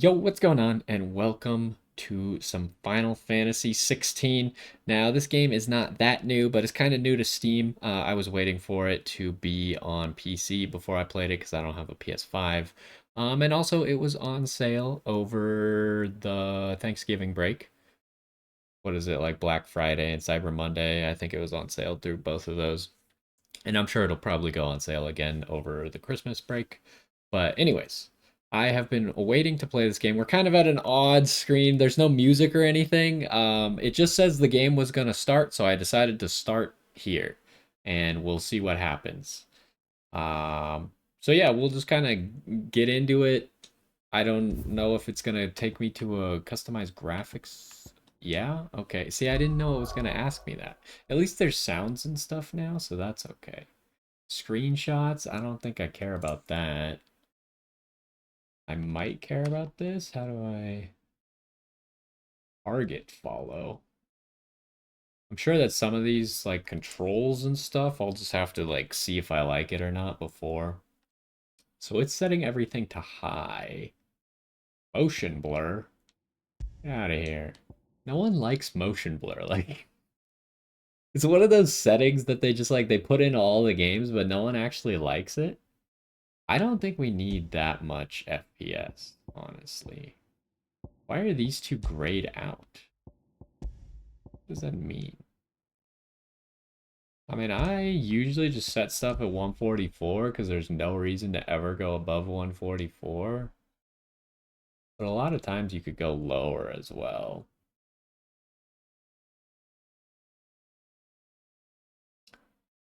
Yo, what's going on? And welcome to some Final Fantasy XVI. Now, this game is not that new, but it's kind of new to Steam. I was waiting for it to be on PC before I played it because I don't have a PS5. And also, it was on sale over the Thanksgiving break. What is it, like Black Friday and Cyber Monday? I think it was on sale through both of those. And I'm sure it'll probably go on sale again over the Christmas break. But anyways, I have been waiting to play this game. We're kind of at an odd screen. There's no music or anything. It just says the game was gonna start, so I decided to start here, and we'll see what happens. So yeah, we'll just kind of get into it. I don't know if it's gonna take me to a customized graphics. Yeah, okay. See, I didn't know it was gonna ask me that. At least there's sounds and stuff now, so that's okay. Screenshots, I don't think I care about that. I might care about this. How do I target follow? I'm sure that some of these like controls and stuff, I'll just have to like see if I like it or not before. So it's setting everything to high. Motion blur. Get out of here. No one likes motion blur. Like it's one of those settings that they just like they put in all the games, but no one actually likes it. I don't think we need that much FPS, honestly. Why are these two grayed out? What does that mean? I mean, I usually just set stuff at 144 because there's no reason to ever go above 144. But a lot of times you could go lower as well.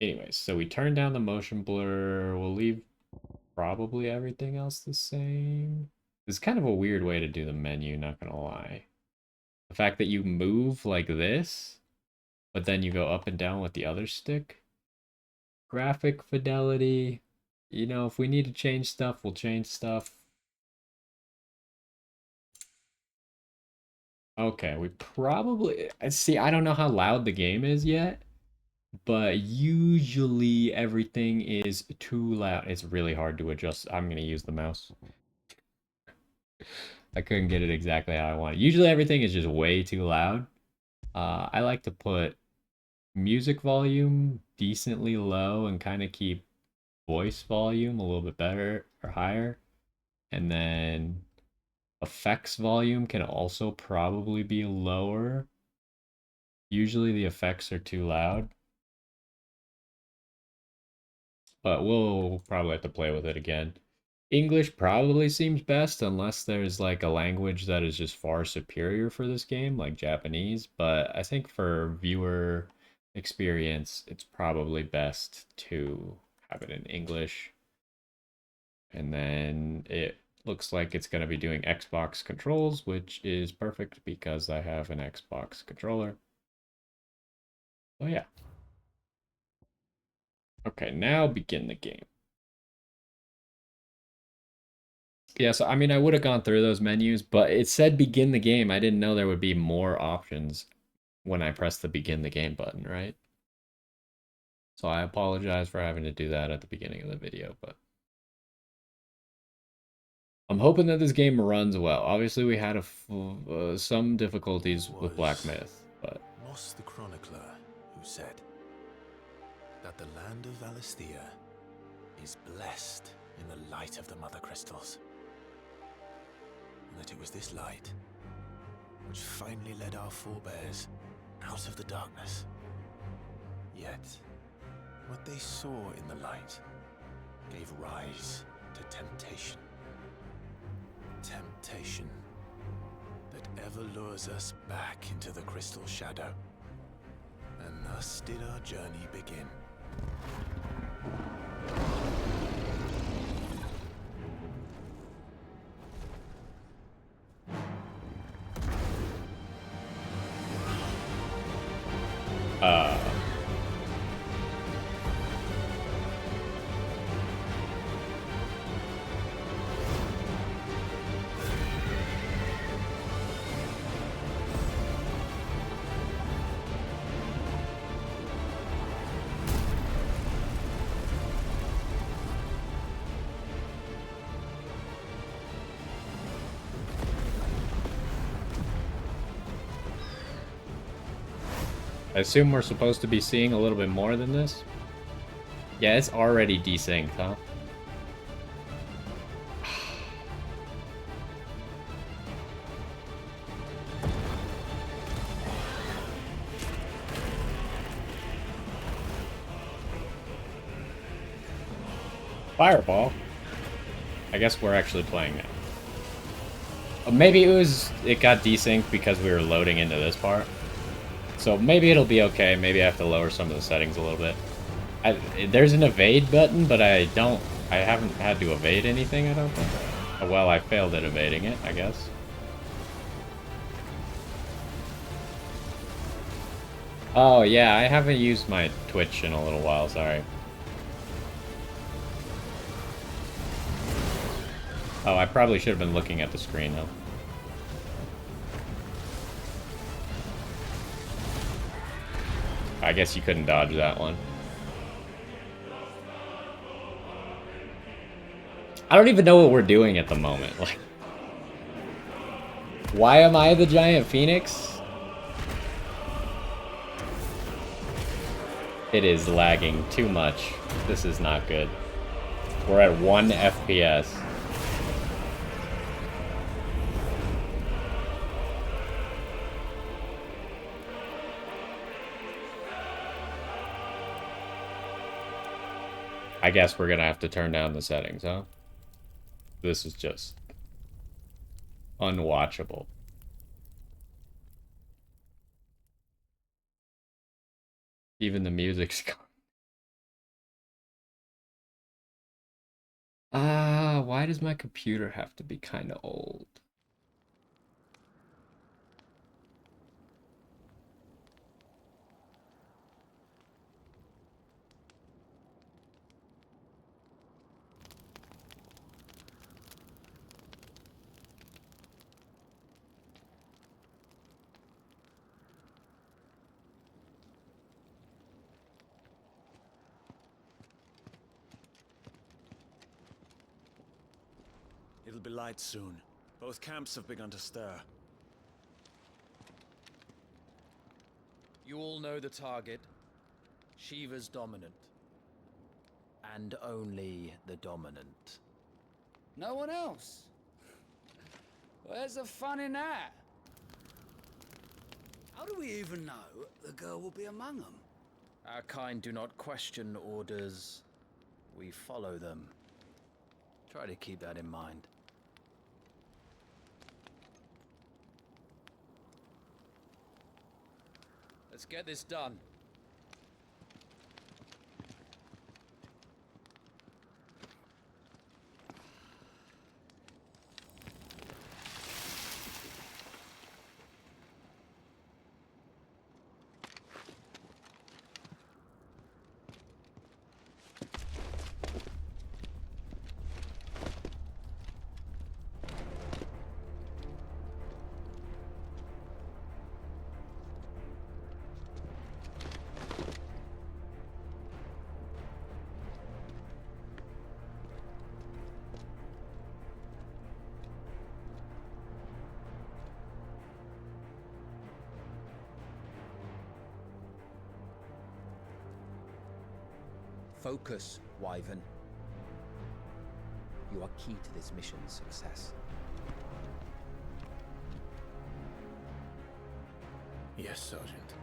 Anyways, so we turn down the motion blur. We'll leave probably everything else the same. It's kind of a weird way to do the menu, not gonna lie. The fact that you move like this, but then you go up and down with the other stick. Graphic fidelity. You know, if we need to change stuff, we'll change stuff. Okay, we probably see. I don't know how loud the game is yet, but usually everything is too loud. It's really hard to adjust. I'm gonna use the mouse. I couldn't get it exactly how I want it. Usually everything is just way too loud. I like to put music volume decently low and kind of keep voice volume a little bit better or higher. And then effects volume can also probably be lower. Usually the effects are too loud, but we'll probably have to play with it again. English probably seems best unless there's like a language that is just far superior for this game, like Japanese. But I think for viewer experience, it's probably best to have it in English. And then it looks like it's going to be doing Xbox controls, which is perfect because I have an Xbox controller. Oh yeah. Okay, now begin the game. Yeah, so I mean, I would have gone through those menus, but it said begin the game. I didn't know there would be more options when I press the begin the game button, right? So I apologize for having to do that at the beginning of the video, but I'm hoping that this game runs well. Obviously, we had some It difficulties with Black was Myth, but Moss the Chronicler who said that the land of Valisthea is blessed in the light of the Mother Crystals, and that it was this light which finally led our forebears out of the darkness. Yet, what they saw in the light gave rise to temptation. Temptation that ever lures us back into the crystal shadow. And thus did our journey begin. uh I assume we're supposed to be seeing a little bit more than this. Yeah, it's already desynced, huh? Fireball. I guess we're actually playing now. Maybe it got desynced because we were loading into this part. So maybe it'll be okay. Maybe I have to lower some of the settings a little bit. There's an evade button, but I haven't had to evade anything, I don't think. Well, I failed at evading it, I guess. Oh, yeah, I haven't used my Twitch in a little while, sorry. Oh, I probably should have been looking at the screen, though. I guess you couldn't dodge that one. I don't even know what we're doing at the moment. Like, why am I the giant phoenix? It is lagging too much. This is not good. We're at 1 FPS. I guess we're gonna have to turn down the settings, huh? This is just unwatchable. Even the music's gone. Why does my computer have to be kind of old? It'll be light soon. Both camps have begun to stir. You all know the target. Shiva's dominant. And only the dominant. No one else? Where's the fun in that? How do we even know the girl will be among them? Our kind do not question orders. We follow them. Try to keep that in mind. Let's get this done. Focus, Wyvern. You are key to this mission's success. Yes, Sergeant.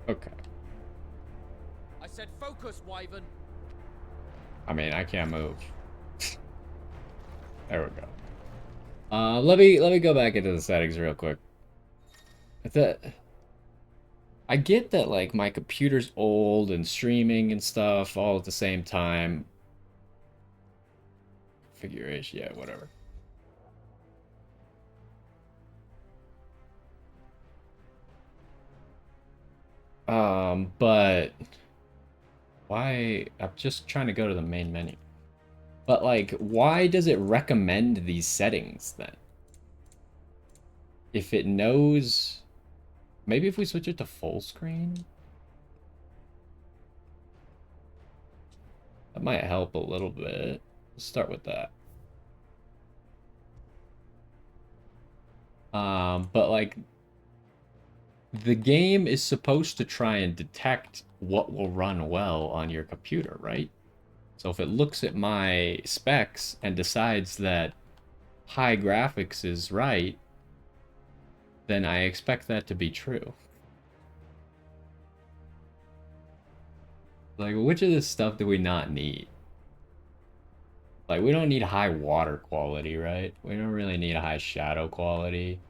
Okay. I said focus, Wyvern. I mean, I can't move. There we go. Let me go back into the settings real quick. I get that like my computer's old and streaming and stuff all at the same time. Configuration, yeah, whatever. But why? I'm just trying to go to the main menu. But like, why does it recommend these settings then? If it knows, maybe if we switch it to full screen, that might help a little bit. Let's start with that. But like the game is supposed to try and detect what will run well on your computer, right? So if it looks at my specs and decides that high graphics is right, then I expect that to be true. Like, which of this stuff do we not need? Like, we don't need high water quality, right? We don't really need a high shadow quality.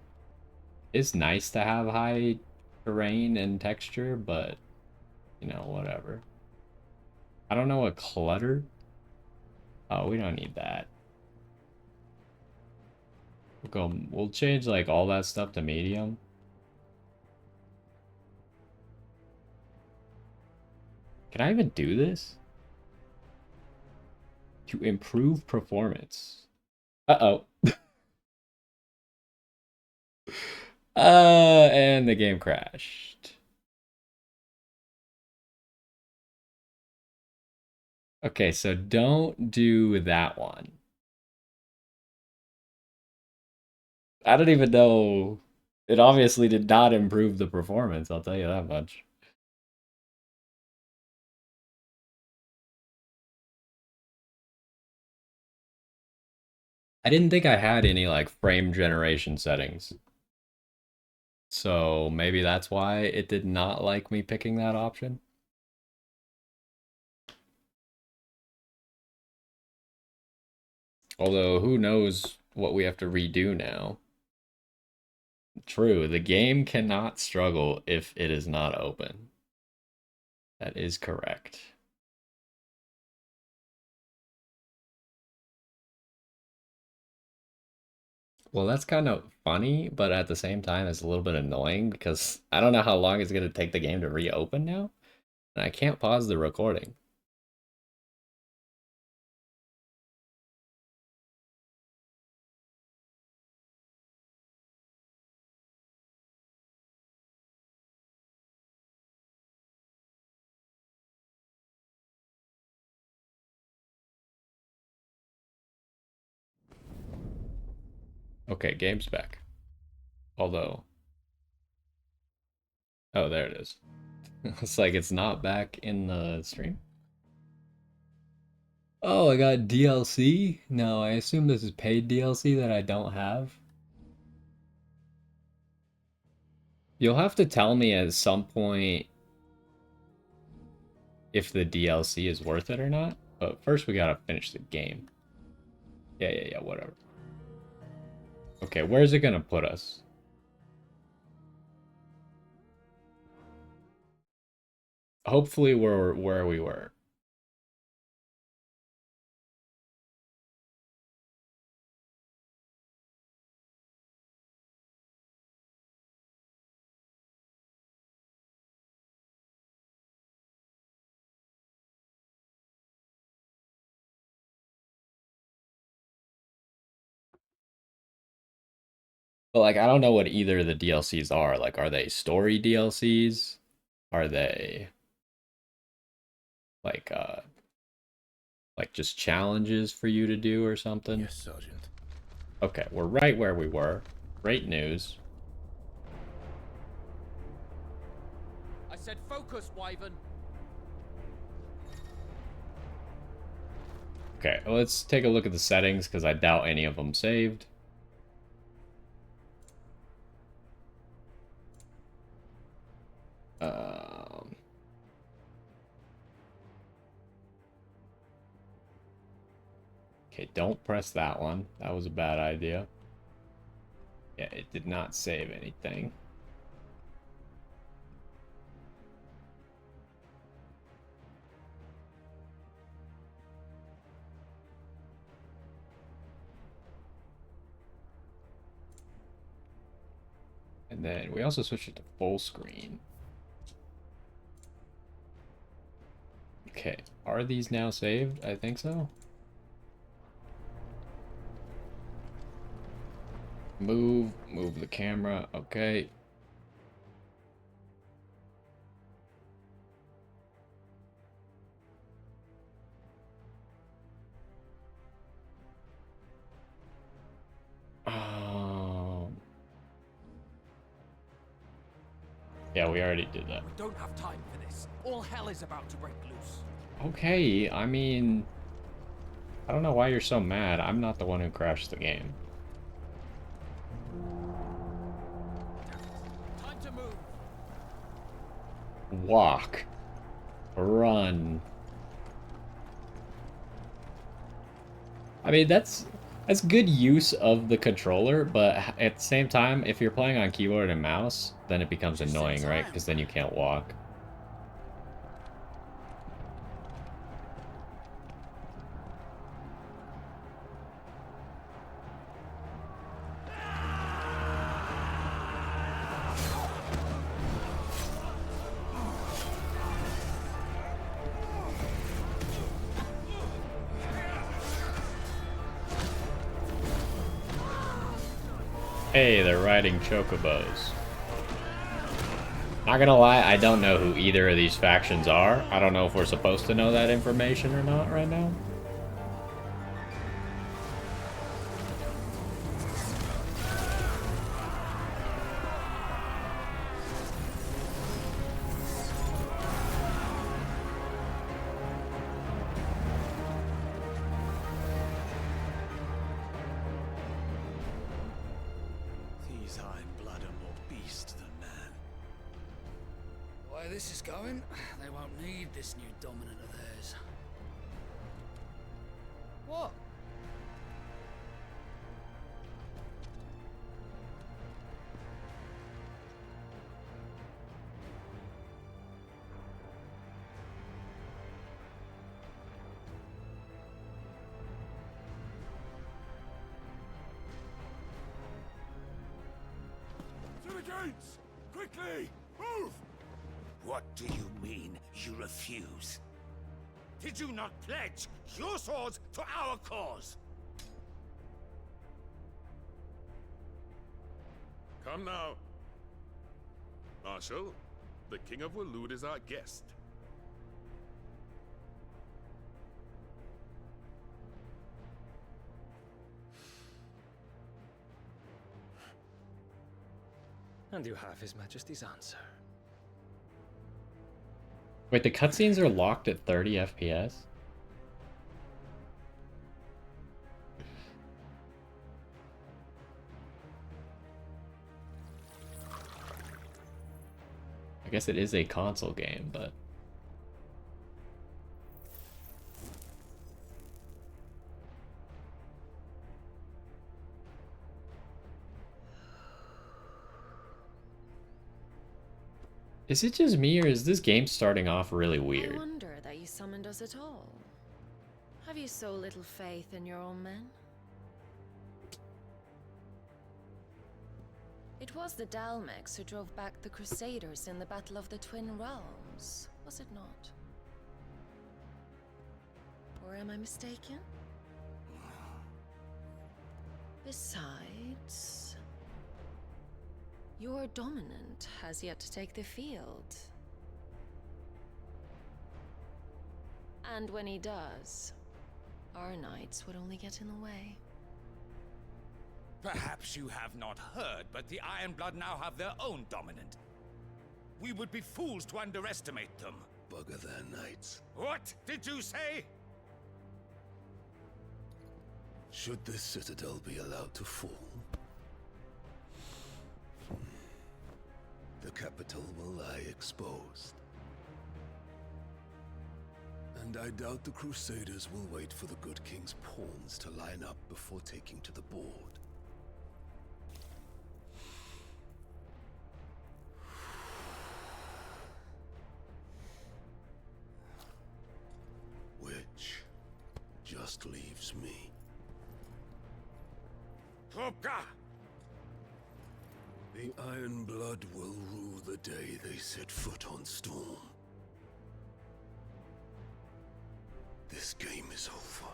It's nice to have high terrain and texture, but, you know, whatever. I don't know what clutter. Oh, we don't need that. We'll change, like, all that stuff to medium. Can I even do this? To improve performance. Uh-oh. And the game crashed. Okay, so don't do that one. I don't even know. It obviously did not improve the performance, I'll tell you that much. I didn't think I had any like frame generation settings. So maybe that's why it did not like me picking that option. Although who knows what we have to redo now. True, the game cannot struggle if it is not open. That is correct. Well, that's kind of funny, but at the same time, it's a little bit annoying because I don't know how long it's going to take the game to reopen now, and I can't pause the recording. Okay, game's back. Although, oh, there it is. It's like it's not back in the stream. Oh, I got DLC? No, I assume this is paid DLC that I don't have. You'll have to tell me at some point if the DLC is worth it or not. But first we gotta finish the game. Yeah, whatever. Okay, where's it gonna put us? Hopefully we're where we were. But like I don't know what either of the DLCs are. Like are they story DLCs? Are they like like just challenges for you to do or something? Yes, Sergeant. Okay, we're right where we were. Great news. I said focus, Wyvern. Okay, let's take a look at the settings because I doubt any of them saved. Um, okay, don't press that one. That was a bad idea. Yeah, it did not save anything. And then we also switched it to full screen. Okay, are these now saved? I think so. Move the camera. Okay. Um, Yeah, we already did that. We don't have time for this. All hell is about to break loose. Okay, I mean, I don't know why you're so mad. I'm not the one who crashed the game. Time to move. Walk. Run. I mean, that's good use of the controller, but at the same time, if you're playing on keyboard and mouse, then it becomes Just in annoying, right? time. Because then you can't walk. Hey, they're riding chocobos. Not gonna lie, I don't know who either of these factions are. I don't know if we're supposed to know that information or not right now. These Iron Blood are more beast than man. The way this is going, they won't need this new dominant of theirs. What? To the gates! Quickly! Move! What do you mean, you refuse? Did you not pledge your swords to our cause? Come now. Marshal, the King of Waloed is our guest. And you have His Majesty's answer. Wait, the cutscenes are locked at 30 FPS? I guess it is a console game, but... Is it just me, or is this game starting off really I weird? wonder that you summoned us at all. Have you so little faith in your own men? It was the Dalmex who drove back the Crusaders in the Battle of the Twin Realms, was it not? Or am I mistaken? Besides, your dominant has yet to take the field. And when he does, our knights would only get in the way. Perhaps you have not heard, but the Iron Blood now have their own dominant. We would be fools to underestimate them. Bugger their knights. What did you say? Should this citadel be allowed to fall, the capital will lie exposed. And I doubt the Crusaders will wait for the good king's pawns to line up before taking to the board. Which just leaves me. Hopka! The Iron Blood will rue the day they set foot on Storm. This game is over.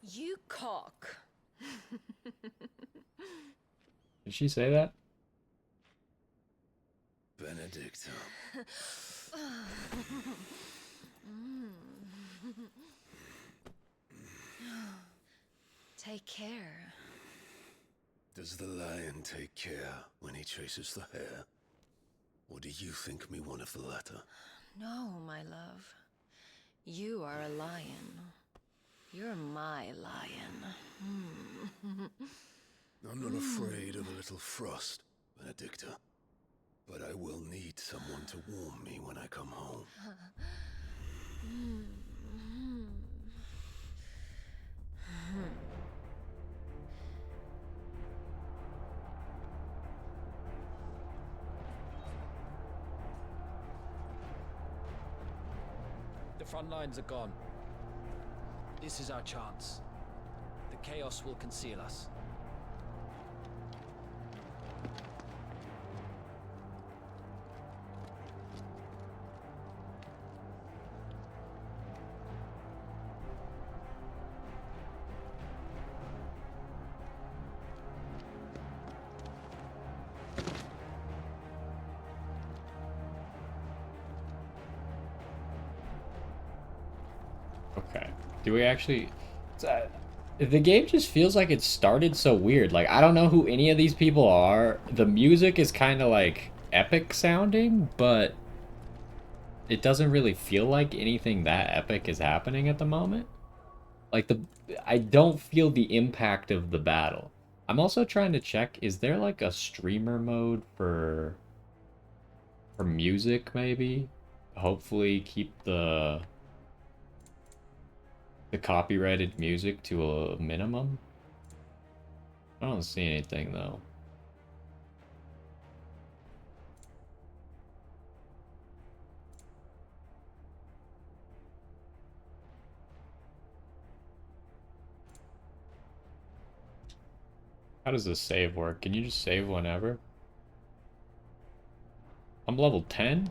You cock. she say that? Benedicta. Take care. Does the lion take care when he chases the hare? Or do you think me one of the latter? No, my love. You are a lion. You're my lion. I'm not afraid of a little frost, Benedicta. But I will need someone to warm me when I come home. The front lines are gone. This is our chance. The chaos will conceal us. Okay. Do we actually... the game just feels like it started so weird. Like, I don't know who any of these people are. The music is kind of, like, epic sounding, but it doesn't really feel like anything that epic is happening at the moment. Like, I don't feel the impact of the battle. I'm also trying to check, is there, like, a streamer mode for music, maybe? Hopefully keep the copyrighted music to a minimum. I don't see anything though. How does this save work? Can you just save whenever? I'm level 10?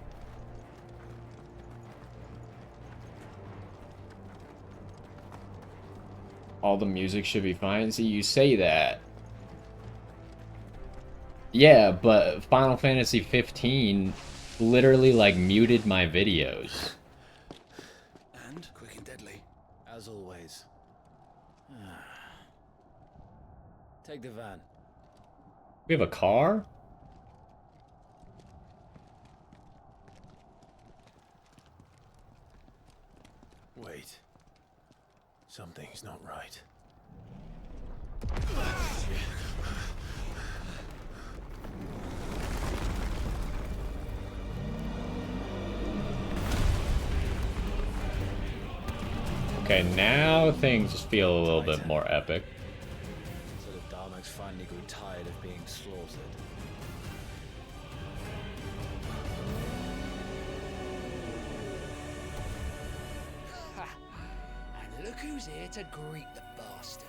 All the music should be fine. See, you say that. Yeah, but Final Fantasy 15 literally, like, muted my videos. And quick and deadly. As always. Take the van. We have a car? Wait. Something's not right. Okay, now things feel a little bit more epic. So the Darmaks finally grew tired of being slaughtered. And look who's here to greet the bastard.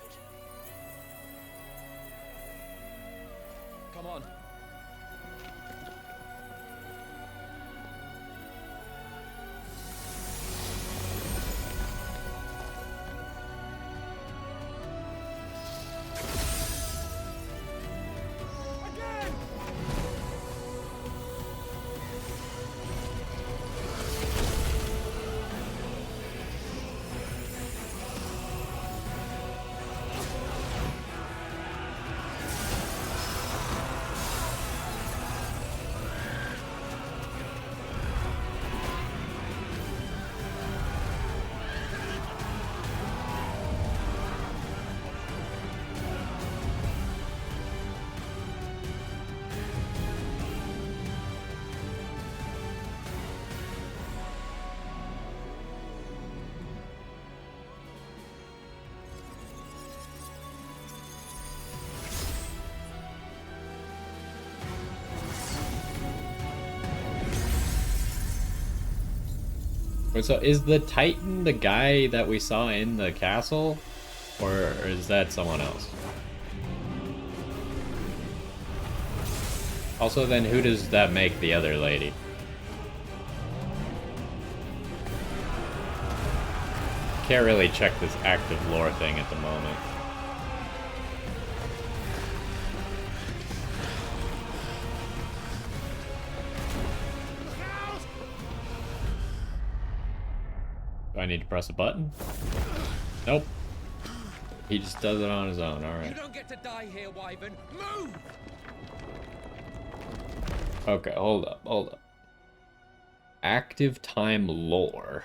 Come on. Wait, so is the Titan the guy that we saw in the castle? Or is that someone else? Also, then who does that make the other lady? Can't really check this active lore thing at the moment. Do I need to press a button? Nope. He just does it on his own, alright. You don't get to die here, Wyvern. Move! Okay, hold up, hold up. Active time lore.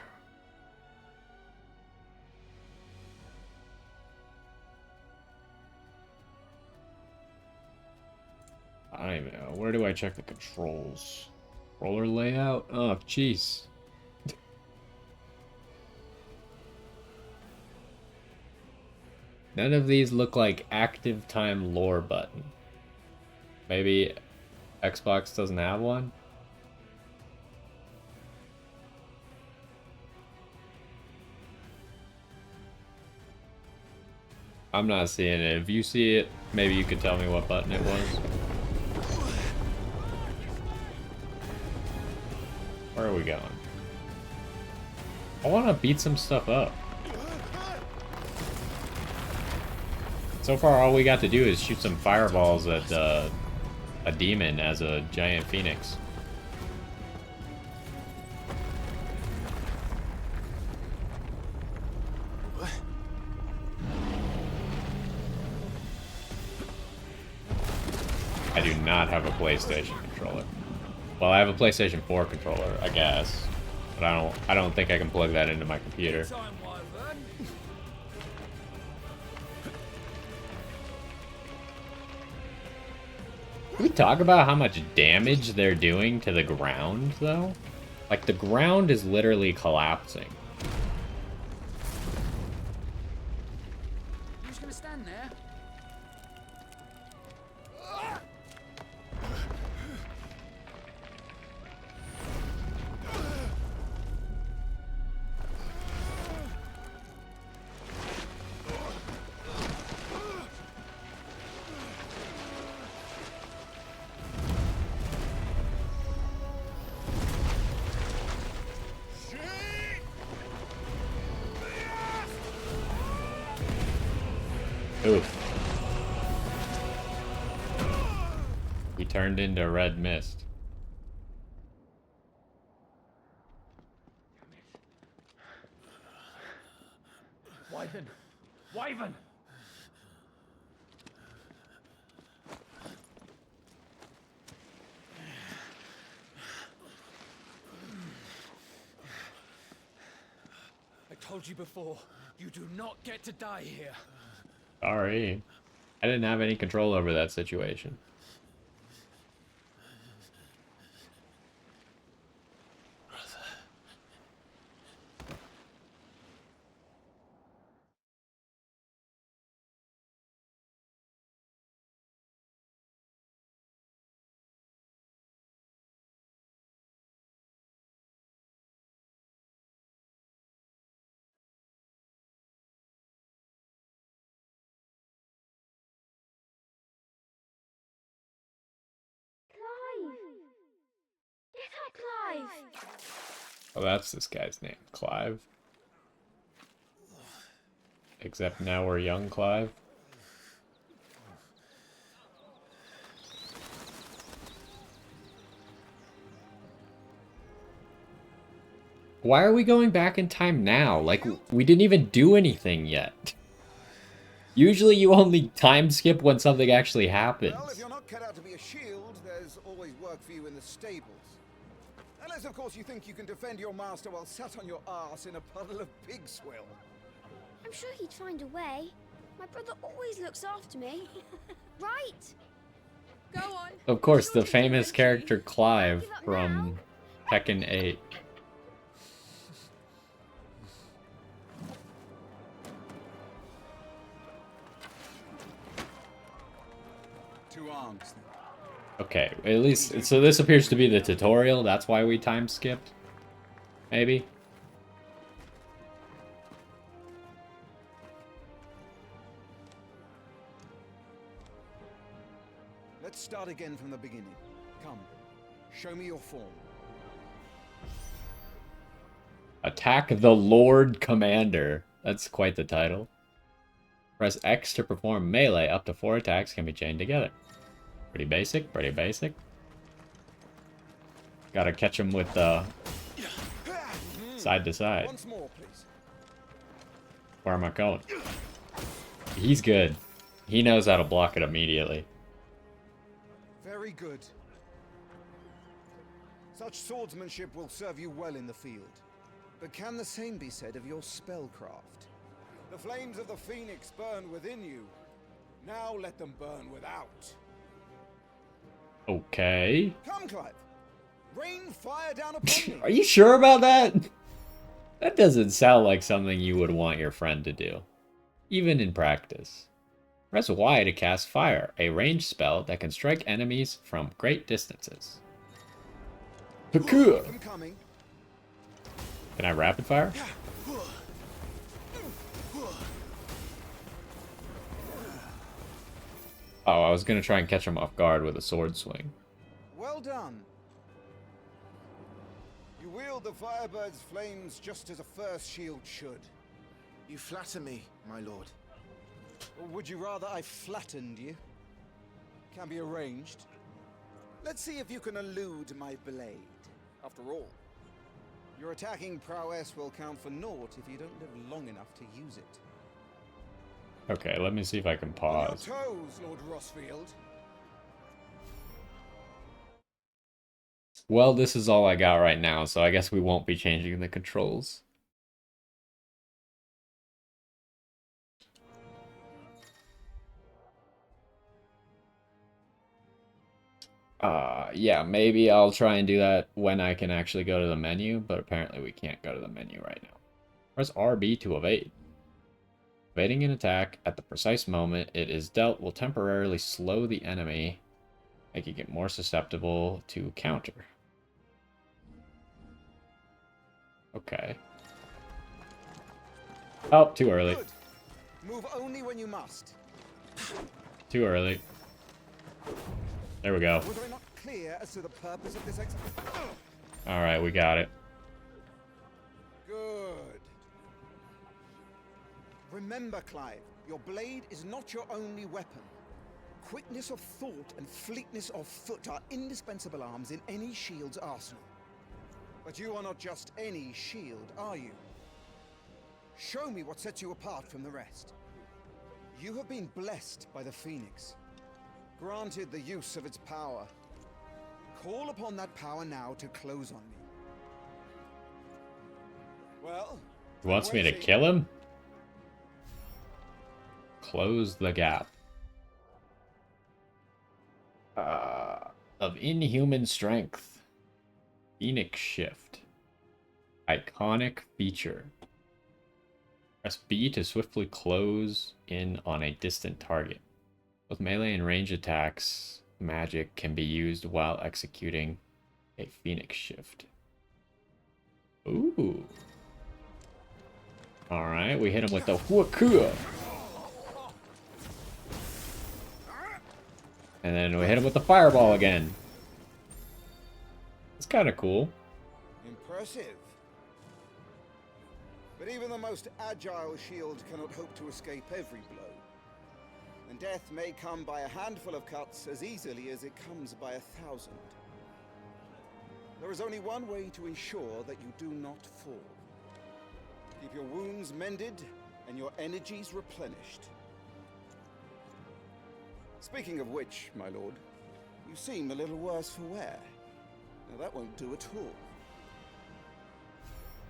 I don't even know. Where do I check the controls? Roller layout? Oh, jeez. None of these look like active time lore button. Maybe Xbox doesn't have one? I'm not seeing it. If you see it, maybe you could tell me what button it was. Where are we going? I want to beat some stuff up. So far, all we got to do is shoot some fireballs at a demon as a giant phoenix. I do not have a PlayStation controller. Well, I have a PlayStation 4 controller, I guess, but I don't think I can plug that into my computer. Time, Wyvern. Can we talk about how much damage they're doing to the ground, though? Like, the ground is literally collapsing. You just gonna stand there? Oof. He turned into red mist. Wyvern! Wyvern! I told you before, you do not get to die here. Sorry. I didn't have any control over that situation. Clive! Oh, that's this guy's name, Clive. Except now we're young Clive. Why are we going back in time now? Like, we didn't even do anything yet. Usually you only time skip when something actually happens. Well, if you're not cut out to be a shield, there's always work for you in the stables. Unless, of course, you think you can defend your master while sat on your arse in a puddle of pig swill. I'm sure he'd find a way. My brother always looks after me. Right? Go on. Of course, the famous character Clive from Tekken 8. Two arms. Okay, at least, so this appears to be the tutorial, that's why we time skipped? Maybe? Let's start again from the beginning. Come, show me your form. Attack the Lord Commander. That's quite the title. Press X to perform melee. Up to 4 attacks can be chained together. Pretty basic, pretty basic. Gotta catch him with Side to side. Once more, please. Where am I going? He's good. He knows how to block it immediately. Very good. Such swordsmanship will serve you well in the field. But can the same be said of your spellcraft? The flames of the Phoenix burn within you. Now let them burn without. Okay. Come, Clive. Rain fire down upon me. Are you sure about that? That doesn't sound like something you would want your friend to do, even in practice. Press Y to cast Fire, a ranged spell that can strike enemies from great distances. I'm coming. Can I rapid fire? Oh, I was gonna try and catch him off guard with a sword swing. Well done. You wield the Firebird's flames just as a first shield should. You flatter me, my lord. Or would you rather I flattened you? Can be arranged. Let's see if you can elude my blade. After all, your attacking prowess will count for naught if you don't live long enough to use it. Okay, let me see if I can On pause. your toes, Lord Rosfield. Well, this is all I got right now, so I guess we won't be changing the controls. Yeah, maybe I'll try and do that when I can actually go to the menu, but apparently we can't go to the menu right now. Press RB to evade. Evading an attack at the precise moment it is dealt will temporarily slow the enemy, making it more susceptible to counter. Okay. Oh, too early. Good. Move only when you must. Too early. There we go. Was I not clear as to the purpose of this exercise? Alright, we got it. Good. Remember, Clive, your blade is not your only weapon. Quickness of thought and fleetness of foot are indispensable arms in any shield's arsenal. But you are not just any shield, are you? Show me what sets you apart from the rest. You have been blessed by the Phoenix, granted the use of its power. Call upon that power now to close on me. Well, He wants me to kill him? Close the gap. Of inhuman strength. Phoenix shift. Iconic feature. Press B to swiftly close in on a distant target. Both melee and range attacks, magic can be used while executing a Phoenix shift. Ooh. Alright, we hit him with the Huakua. And then we hit him with the fireball again. It's kind of cool. Impressive. But even the most agile shield cannot hope to escape every blow. And death may come by a handful of cuts as easily as it comes by 1,000. There is only one way to ensure that you do not fall. Keep your wounds mended and your energies replenished. Speaking of which, my lord, you seem a little worse for wear. Now that won't do at all.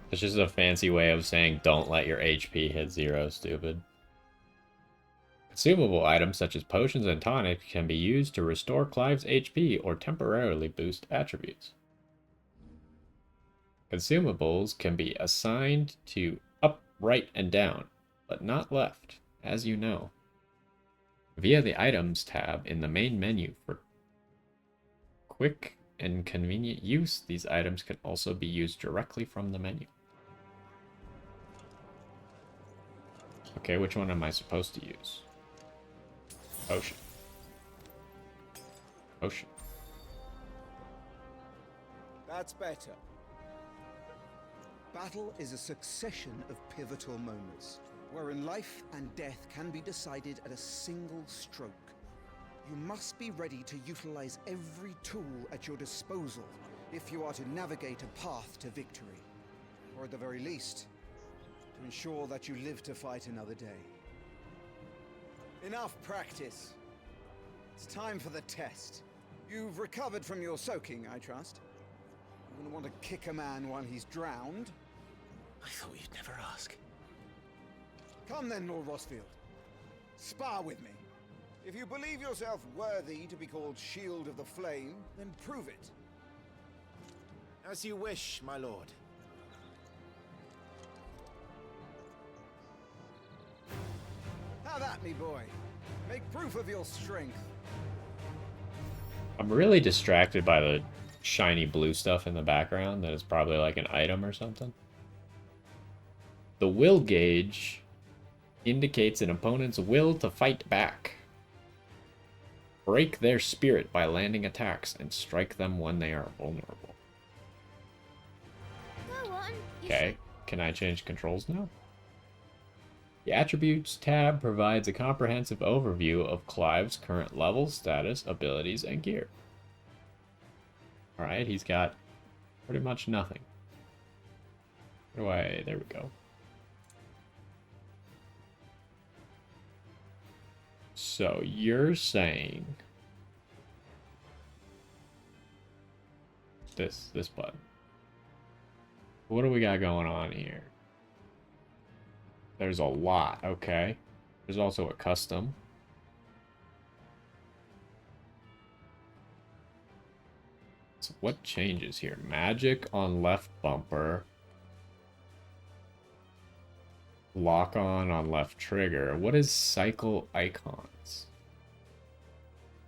It's just a fancy way of saying don't let your HP hit 0, stupid. Consumable items such as potions and tonics can be used to restore Clive's HP or temporarily boost attributes. Consumables can be assigned to up, right, and down, but not left, as you know. Via the Items tab in the main menu for quick and convenient use, these items can also be used directly from the menu. Okay, which one am I supposed to use? Potion. Potion. That's better. Battle is a succession of pivotal moments, wherein life and death can be decided at a single stroke. You must be ready to utilize every tool at your disposal if you are to navigate a path to victory. or at the very least, to ensure that you live to fight another day. Enough practice. It's time for the test. You've recovered from your soaking, I trust. You wouldn't want to kick a man while he's drowned. I thought you'd never ask. Come then, Lord Rosfield. Spar with me. If you believe yourself worthy to be called Shield of the Flame, then prove it. As you wish, my lord. How that, me boy? Make proof of your strength. I'm really distracted by the shiny blue stuff in the background that is probably like an item or something. The will gauge indicates an opponent's will to fight back. Break their spirit by landing attacks and strike them when they are vulnerable. Go on. Okay, can I change controls now? The Attributes tab provides a comprehensive overview of Clive's current level, status, abilities, and gear. Alright, he's got pretty much nothing. There we go. So you're saying this button. What do we got going on here? There's a lot, okay. There's also a custom. So what changes here? Magic on left bumper. Lock on left trigger. What is cycle icons?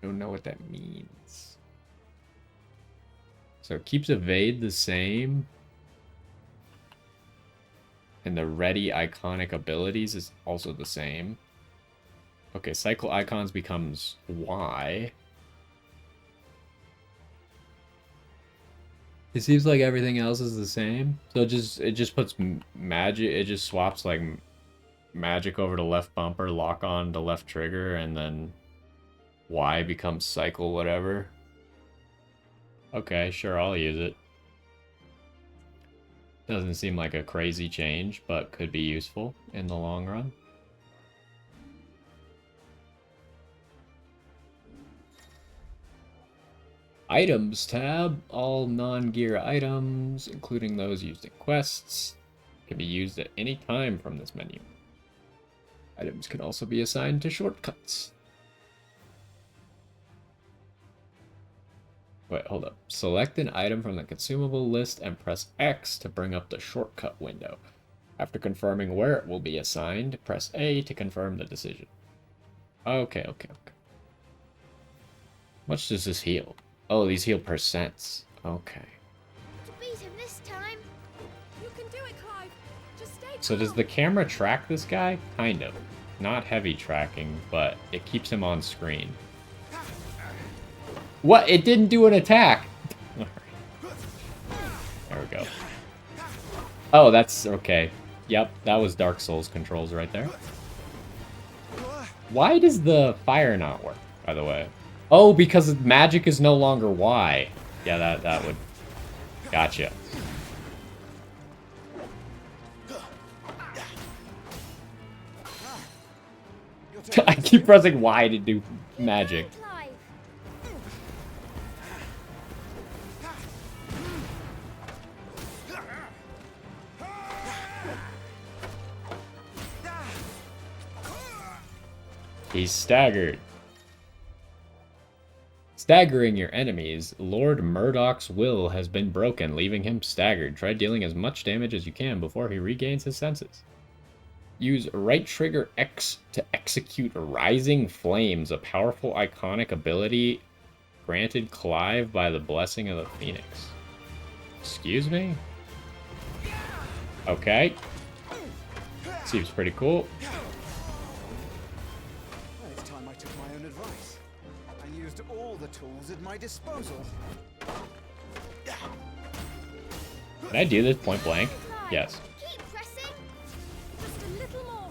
I don't know what that means. So it keeps evade the same. And the ready iconic abilities is also the same. Okay, cycle icons becomes Y. It seems like everything else is the same. So it just puts magic, it just swaps like magic over to left bumper, lock on to left trigger, and then Y becomes cycle whatever. Okay, sure, I'll use it. Doesn't seem like a crazy change, but could be useful in the long run. Items tab. All non-gear items, including those used in quests, can be used at any time from this menu. Items can also be assigned to shortcuts. Wait, hold up. Select an item from the consumable list and press X to bring up the shortcut window. After confirming where it will be assigned, press A to confirm the decision. Okay. Much does this heal? Oh, these heal percents. Okay. To beat him this time. You can do it, Clive. Just stay calm. So does the camera track this guy? Kind of. Not heavy tracking, but it keeps him on screen. What? It didn't do an attack. There we go. Oh, that's okay. Yep, that was Dark Souls controls right there. Why does the fire not work, by the way? Oh, because magic is no longer Y. Yeah, that would... Gotcha. I keep pressing Y to do magic. He's staggered. Staggering your enemies, Lord Murdoch's will has been broken, leaving him staggered. Try dealing as much damage as you can before he regains his senses. Use right trigger X to execute Rising Flames, a powerful iconic ability granted Clive by the blessing of the Phoenix. Excuse me? Okay. Seems pretty cool. It's time I took my own advice and used all the tools at my disposal. Can I do this point blank? Yes. Keep pressing. Just a little more.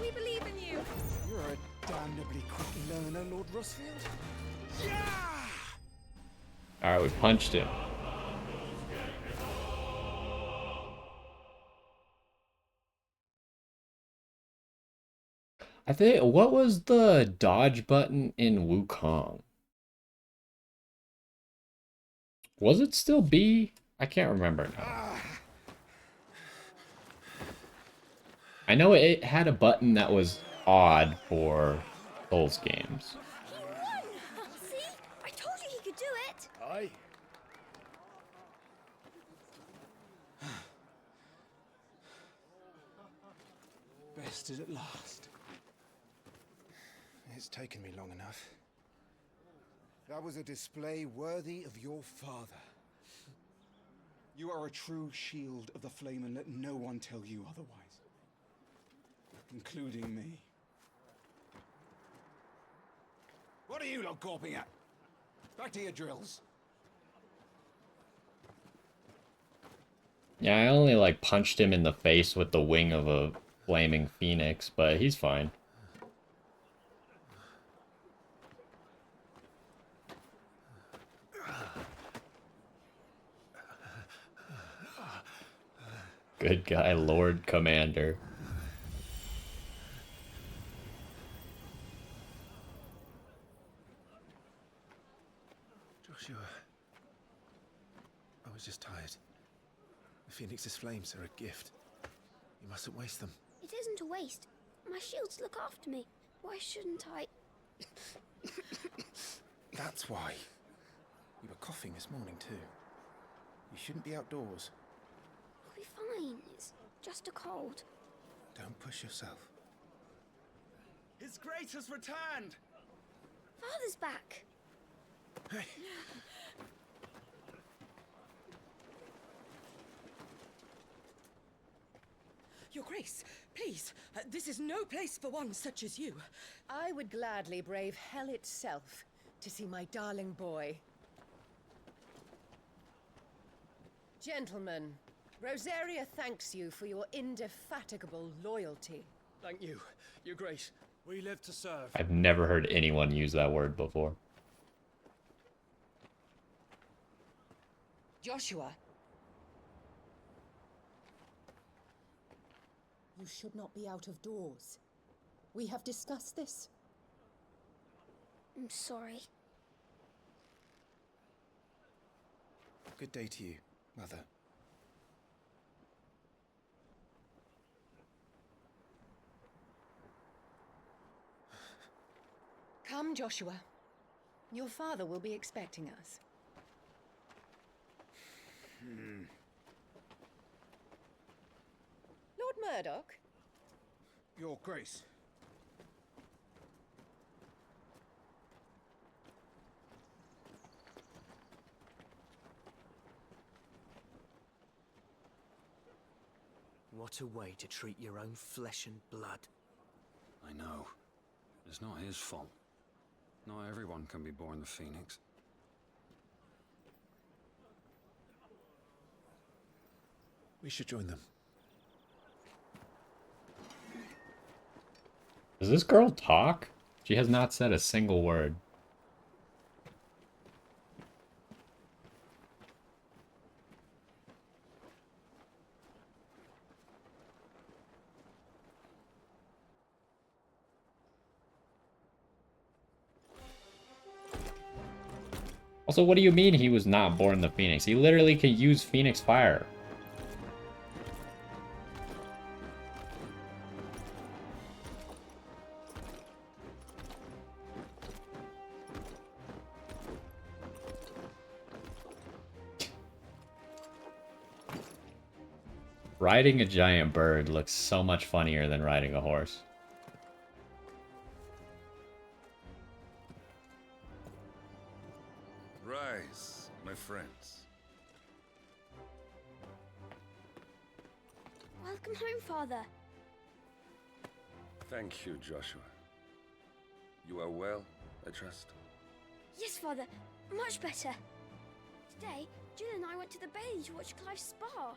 We believe in you. You're a damnably quick learner, Lord Rosfield. Alright, we punched him. I think, what was the dodge button in Wukong? Was it still B? I can't remember now. I know it had a button that was odd for Souls games. He won! See? I told you he could do it! Aye. Bested at last. It's taken me long enough. That was a display worthy of your father. You are a true shield of the flame, and let no one tell you otherwise. Including me. What are you lot gawping at? Back to your drills. Yeah, I only like punched him in the face with the wing of a flaming phoenix, but he's fine. Good guy, Lord Commander. Joshua, I was just tired. The Phoenix's flames are a gift. You mustn't waste them. It isn't a waste. My shields look after me. Why shouldn't I? That's why. You were coughing this morning too. You shouldn't be outdoors. I'll be fine. It's just a cold. Don't push yourself. His Grace has returned! Father's back. Hey. Your Grace, please, this is no place for one such as you. I would gladly brave hell itself to see my darling boy. Gentlemen, Rosaria thanks you for your indefatigable loyalty. Thank you, Your Grace. We live to serve. I've never heard anyone use that word before. Joshua. You should not be out of doors. We have discussed this. I'm sorry. Good day to you, Mother. Come, Joshua. Your father will be expecting us. Lord Murdoch? Your Grace. What a way to treat your own flesh and blood. I know. It's not his fault. Not everyone can be born the Phoenix. We should join them. Does this girl talk? She has not said a single word. Also, what do you mean he was not born the Phoenix? He literally can use Phoenix Fire. Riding a giant bird looks so much funnier than riding a horse. Rise, my friends. Welcome home, Father. Thank you, Joshua. You are well, I trust? Yes, Father. Much better. Today, Jill and I went to the Bailey to watch Clive's spa.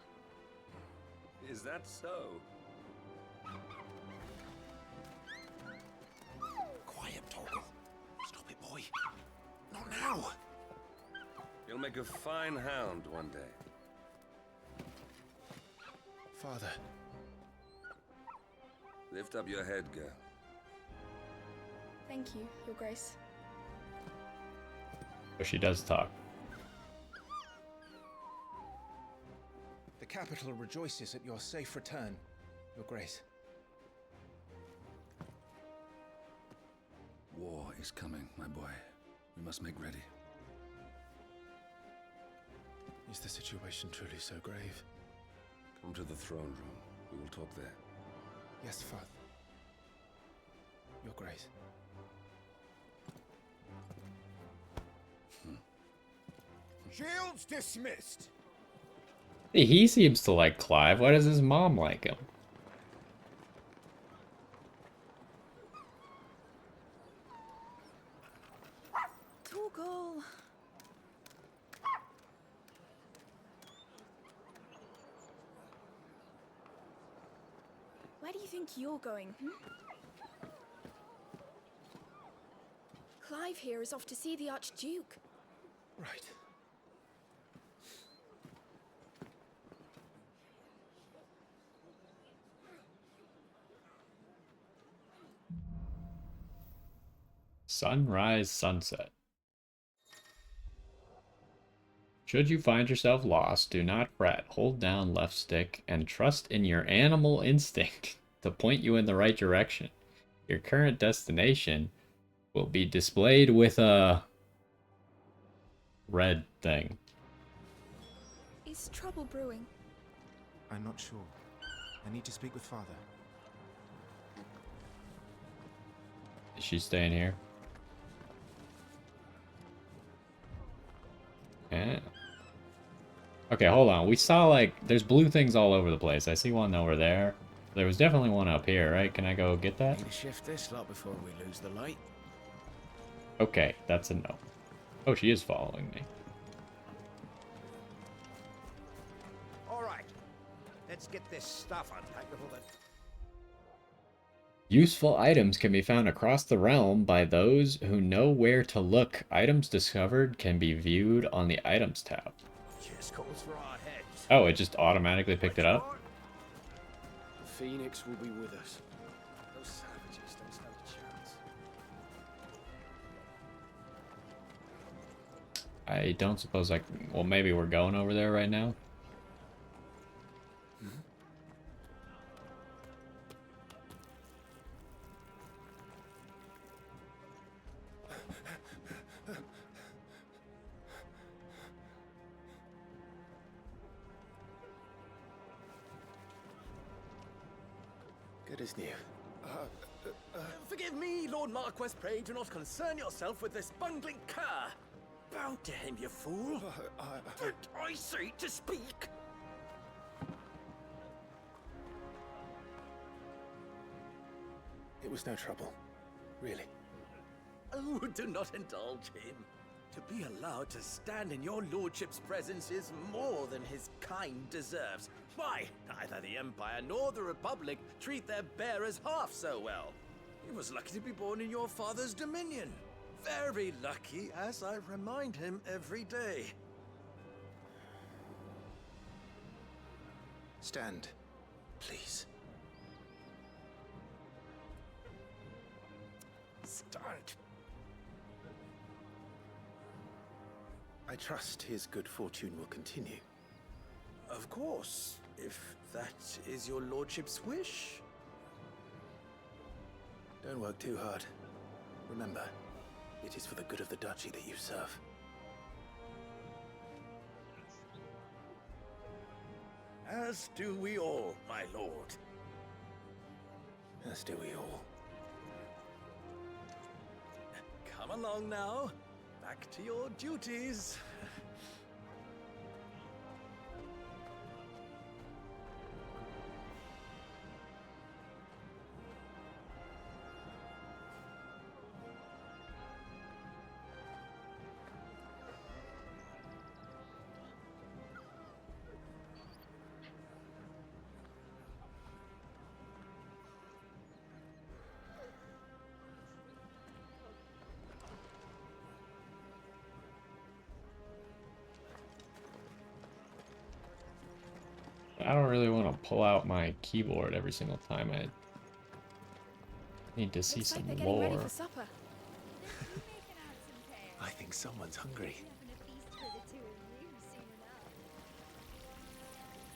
Is that so? Quiet, Torgal. Stop it, boy. Not now. You'll make a fine hound one day. Father. Lift up your head, girl. Thank you, Your Grace. But she does talk. The capital rejoices at your safe return, Your Grace. War is coming, my boy. We must make ready. Is the situation truly so grave? Come to the throne room. We will talk there. Yes, Father. Your Grace. Shields dismissed. He seems to like Clive. Why does his mom like him? Torgal. Where do you think you're going? Clive here is off to see the Archduke. Right. Sunrise, sunset. Should you find yourself lost, do not fret. Hold down left stick and trust in your animal instinct to point you in the right direction. Your current destination will be displayed with a red thing. Is trouble brewing? I'm not sure. I need to speak with Father. Is she staying here? Yeah. Okay, hold on. We saw, like, there's blue things all over the place. I see one over there. There was definitely one up here, right? Can I go get that? Need to shift this lot before we lose the light. Okay, that's a no. Oh, she is following me. All right. Let's get this stuff unpacked before the... Useful items can be found across the realm by those who know where to look. Items discovered can be viewed on the items tab. Just calls for our heads. Oh, it just automatically picked it up? The Phoenix will be with us. Those savages don't stand a chance. I don't suppose I can... Well, maybe we're going over there right now. Good as new. Forgive me, Lord Marquess, pray do not concern yourself with this bungling cur. Bow to him, you fool. Did I say to speak? It was no trouble. Really. Oh, do not indulge him. To be allowed to stand in your lordship's presence is more than his kind deserves. Why, neither the Empire nor the Republic treat their bearers half so well. He was lucky to be born in your father's dominion. Very lucky, as I remind him every day. Stand, please. Stand. I trust his good fortune will continue. Of course, if that is your lordship's wish. Don't work too hard. Remember, it is for the good of the duchy that you serve. As do we all, my lord. As do we all. Come along now. Back to your duties. I don't really want to pull out my keyboard every single time I Need to see Looks like some they're getting ready lore. for supper. I think someone's hungry.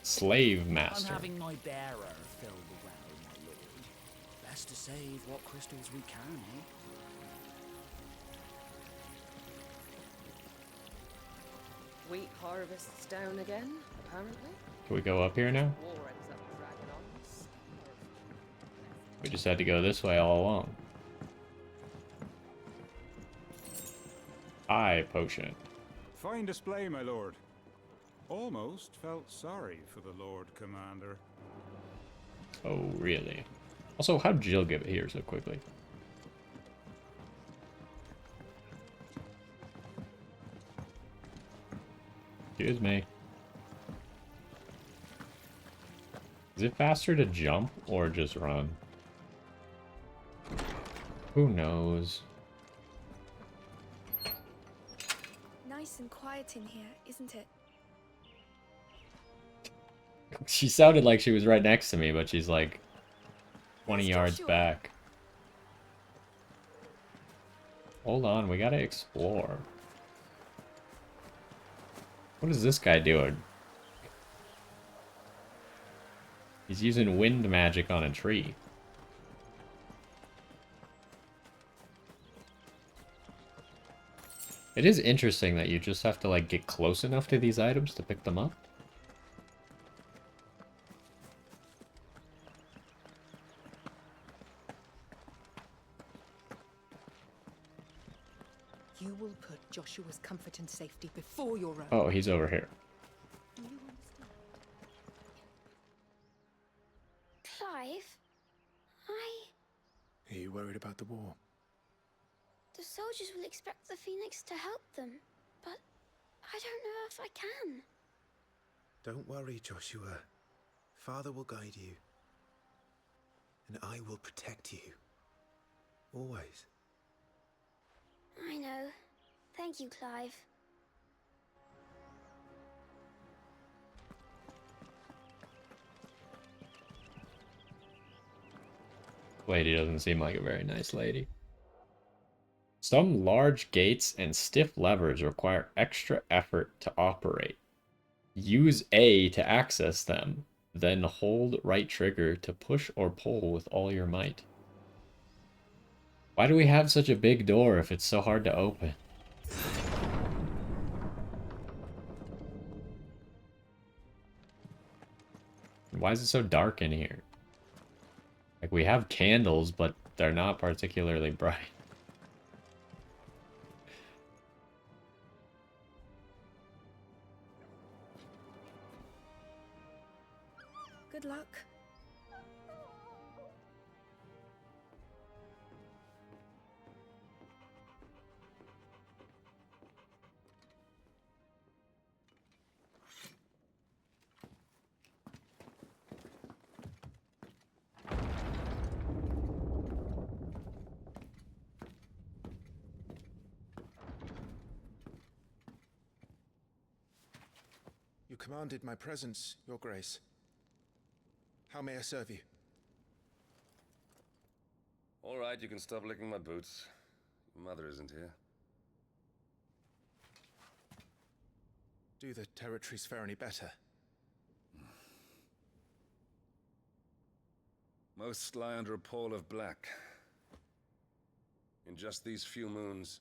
Slave I'm master. having my bearer fill the well, my lord. Best to save what crystals we can, eh? Wheat harvests down again, apparently. Can we go up here now? War ends up dragging on. We just had to go this way all along. Eye potion. Fine display, my lord. Almost felt sorry for the Lord Commander. Oh, really? Also, how'd Jill get here so quickly? Excuse me. Is it faster to jump or just run? Who knows? Nice and quiet in here, isn't it? She sounded like she was right next to me, but she's like 20 Where's yards Joshua? back. Hold on, we gotta explore. What is this guy doing? He's using wind magic on a tree. It is interesting that you just have to like get close enough to these items to pick them up. You will put Joshua's comfort and safety before your own. Oh, he's over here. Clive? Are you worried about the war? The soldiers will expect the Phoenix to help them, but I don't know if I can. Don't worry, Joshua. Father will guide you. And I will protect you. Always. I know. Thank you, Clive. Lady doesn't seem like a very nice lady. Some large gates and stiff levers require extra effort to operate. Use A to access them, then hold right trigger to push or pull with all your might. Why do we have such a big door if it's so hard to open? Why is it so dark in here? Like, we have candles, but they're not particularly bright. Good luck. You commanded my presence, Your Grace. How may I serve you? All right, you can stop licking my boots. Your mother isn't here. Do the territories fare any better? Most lie under a pall of black. In just these few moons,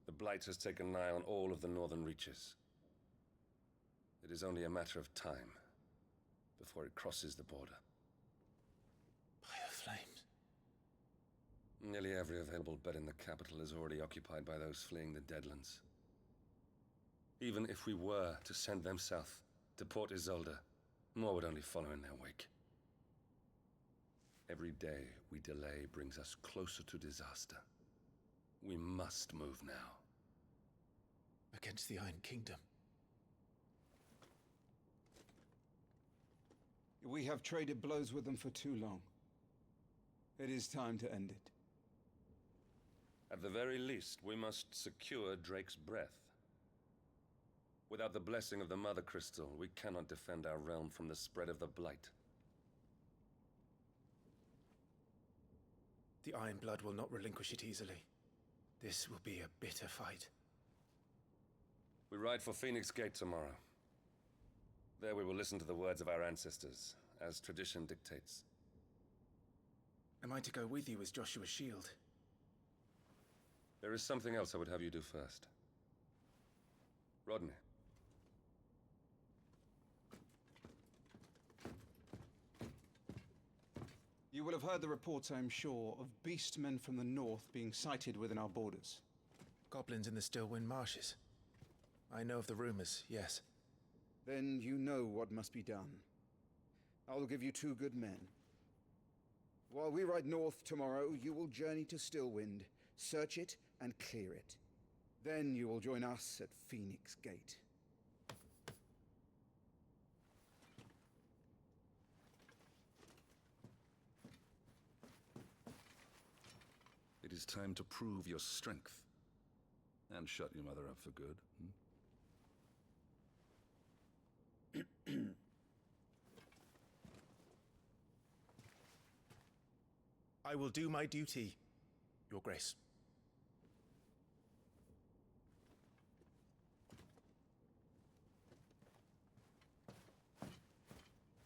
the Blight has taken nigh on all of the northern reaches. It is only a matter of time before it crosses the border. By the flames. Nearly every available bed in the capital is already occupied by those fleeing the Deadlands. Even if we were to send them south to Port Isolde, more would only follow in their wake. Every day we delay brings us closer to disaster. We must move now. Against the Iron Kingdom. We have traded blows with them for too long. It is time to end it. At the very least, we must secure Drake's breath. Without the blessing of the Mother Crystal, we cannot defend our realm from the spread of the Blight. The Iron Blood will not relinquish it easily. This will be a bitter fight. We ride for Phoenix Gate tomorrow. There we will listen to the words of our ancestors, as tradition dictates. Am I to go with you as Joshua's shield? There is something else I would have you do first. Rodney. You will have heard the reports, I am sure, of beastmen from the north being sighted within our borders. Goblins in the Stillwind marshes. I know of the rumors, yes. Then you know what must be done. I will give you 2 good men. While we ride north tomorrow, you will journey to Stillwind, search it and clear it. Then you will join us at Phoenix Gate. It is time to prove your strength. And shut your mother up for good. I will do my duty, Your Grace.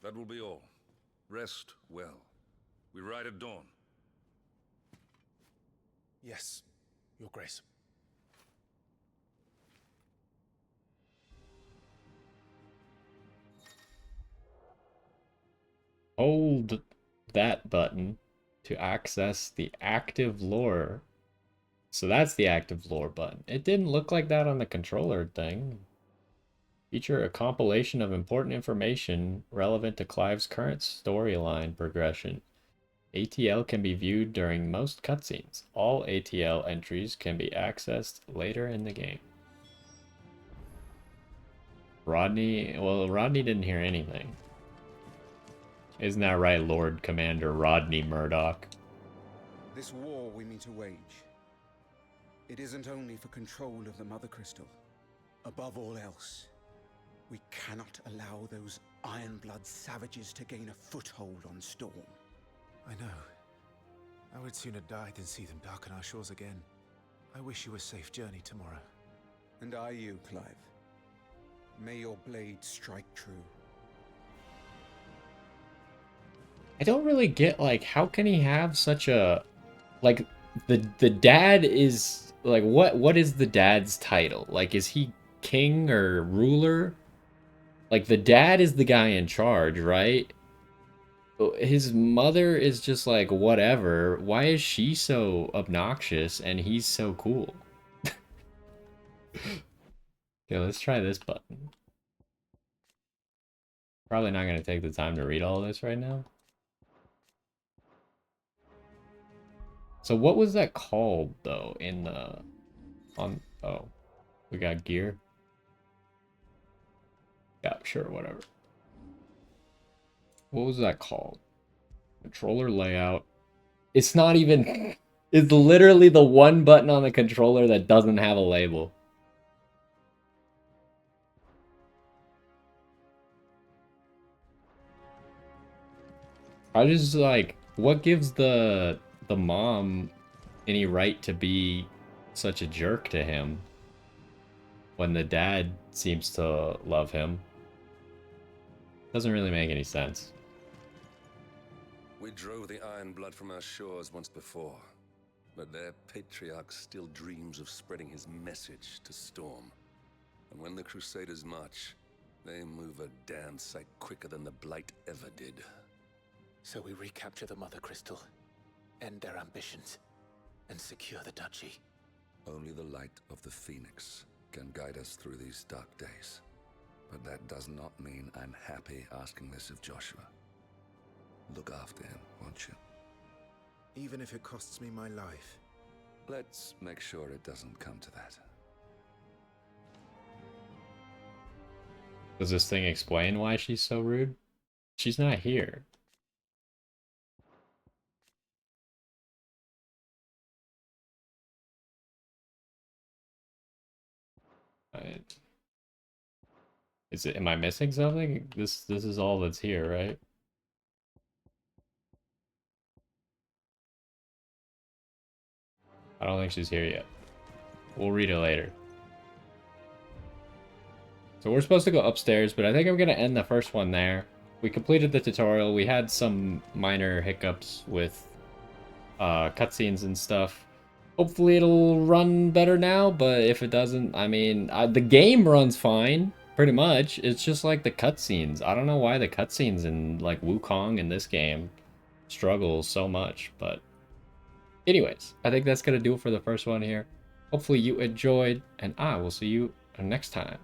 That will be all. Rest well. We ride at dawn. Yes, Your Grace. Hold that button to access the active lore. So that's the active lore button. It didn't look like that on the controller thing. Feature a compilation of important information relevant to Clive's current storyline progression. ATL can be viewed during most cutscenes. All ATL entries can be accessed later in the game. Rodney didn't hear anything. Isn't that right, Lord Commander Rodney Murdoch? This war we mean to wage. It isn't only for control of the Mother Crystal. Above all else, we cannot allow those Ironblood savages to gain a foothold on Storm. I know. I would sooner die than see them darken our shores again. I wish you a safe journey tomorrow. And I you, Clive. May your blade strike true. I don't really get, like, how can he have such a, like, the dad is, like, what is the dad's title? Like, is he king or ruler? Like, the dad is the guy in charge, right? His mother is just like, whatever. Why is she so obnoxious and he's so cool? Okay, let's try this button. Probably not going to take the time to read all this right now. So what was that called, though, in the... oh, we got gear? Yeah, sure, whatever. What was that called? Controller layout. It's not even... It's literally the one button on the controller that doesn't have a label. I just, like, what gives the mom any right to be such a jerk to him when the dad seems to love him? Doesn't really make any sense. We drove the Iron Blood from our shores once before, but their patriarch still dreams of spreading his message to Storm. And when the Crusaders march, they move a damn sight quicker than the Blight ever did. So we recapture the Mother Crystal, end their ambitions, and secure the duchy. Only the light of the Phoenix can guide us through these dark days. But that does not mean I'm happy asking this of Joshua. Look after him, won't you? Even if it costs me my life. Let's make sure it doesn't come to that. Does this thing explain why she's so rude? She's not here. Am I missing something? This is all that's here, right? I don't think she's here yet. We'll read it later. So we're supposed to go upstairs, but I think I'm going to end the first one there. We completed the tutorial. We had some minor hiccups with cutscenes and stuff. Hopefully it'll run better now, but if it doesn't, I mean, the game runs fine, pretty much. It's just like the cutscenes. I don't know why the cutscenes in like Wukong in this game struggle so much, but anyways, I think that's going to do it for the first one here. Hopefully you enjoyed, and I will see you next time.